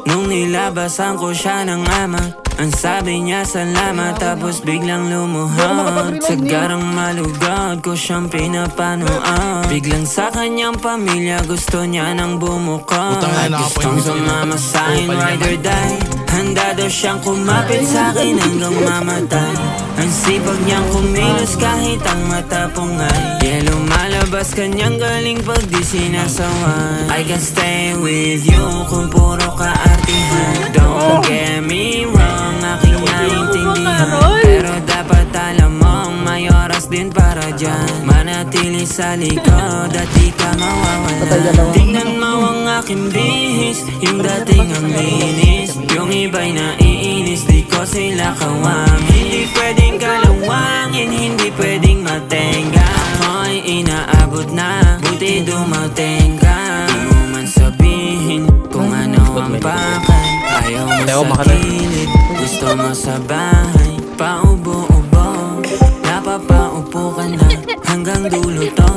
Nung nilabasan ko siya ng ama, ang sabi niya salamat, tapos biglang lumuhod. Sa garang malugod ko siyang pinapanood. Biglang sa kanyang pamilya gusto niya nang bumukod. At gustong sumama sa'kin, ride or die. Handa daw siyang kumapit sa'kin hanggang mamatay. Ang sipag niyang kumilos kahit ang mata pungay. Yeah, lumalabas kanyang galing pag di sinasaway. I can stay with you kung puro ka-artihan. Don't get me wrong, aking naintindihan. Pero dapat alam mong may oras din para dyan. Manatili sa likod at di ka mawawala. Tingnan mo ang aking bihis, yung dating ang linis. Yung iba'y naiinis, di ko sila kawang. Hindi pwedeng kalawangin, hindi pwedeng matenga. Ako'y inaabot na, buti dumating ka. Di mo man sabihin kung ano ang bakay. Ayaw mo sa kilid, gusto mo sa bahay. Paubo-ubo, napapaupo ka na hanggang dulo to.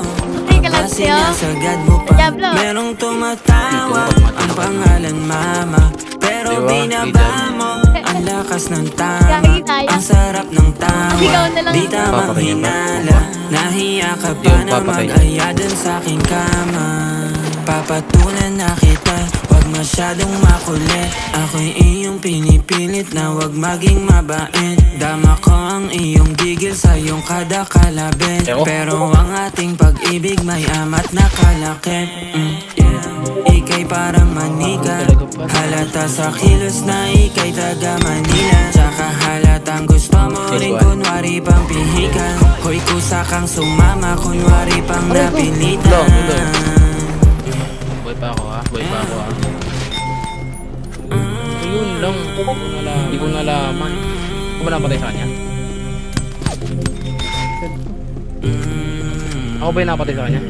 Pag sinasagad mo pa, merong tumatawa. Ang pangalan mama, pero binaba mo. Ang lakas ng tama, ang sarap ng tawa. Di tamang hinala, nahiya ka pa na mag-aya dun sa aking kama. Papatulan na kita, wag masyadong makulit. Ako'y iyong pinipilit na wag maging mabait. Dama ko ang iyong gigil sa iyong kada kalabit. Pero ang ating pag-ibig may amat na kalakip. Ika'y parang manika, halata sa kilos na ika'y taga Manila. Tsaka halatang gusto mo rin kunwari pang pihikan. Hoy kusa kang sumama, kunwari pang napilitan. Boy pa ako ha, boy pa ako ha. Yun lang, hindi ko nalaman. Kung ba napatay sa kanya? Ako ba yung napatay sa kanya?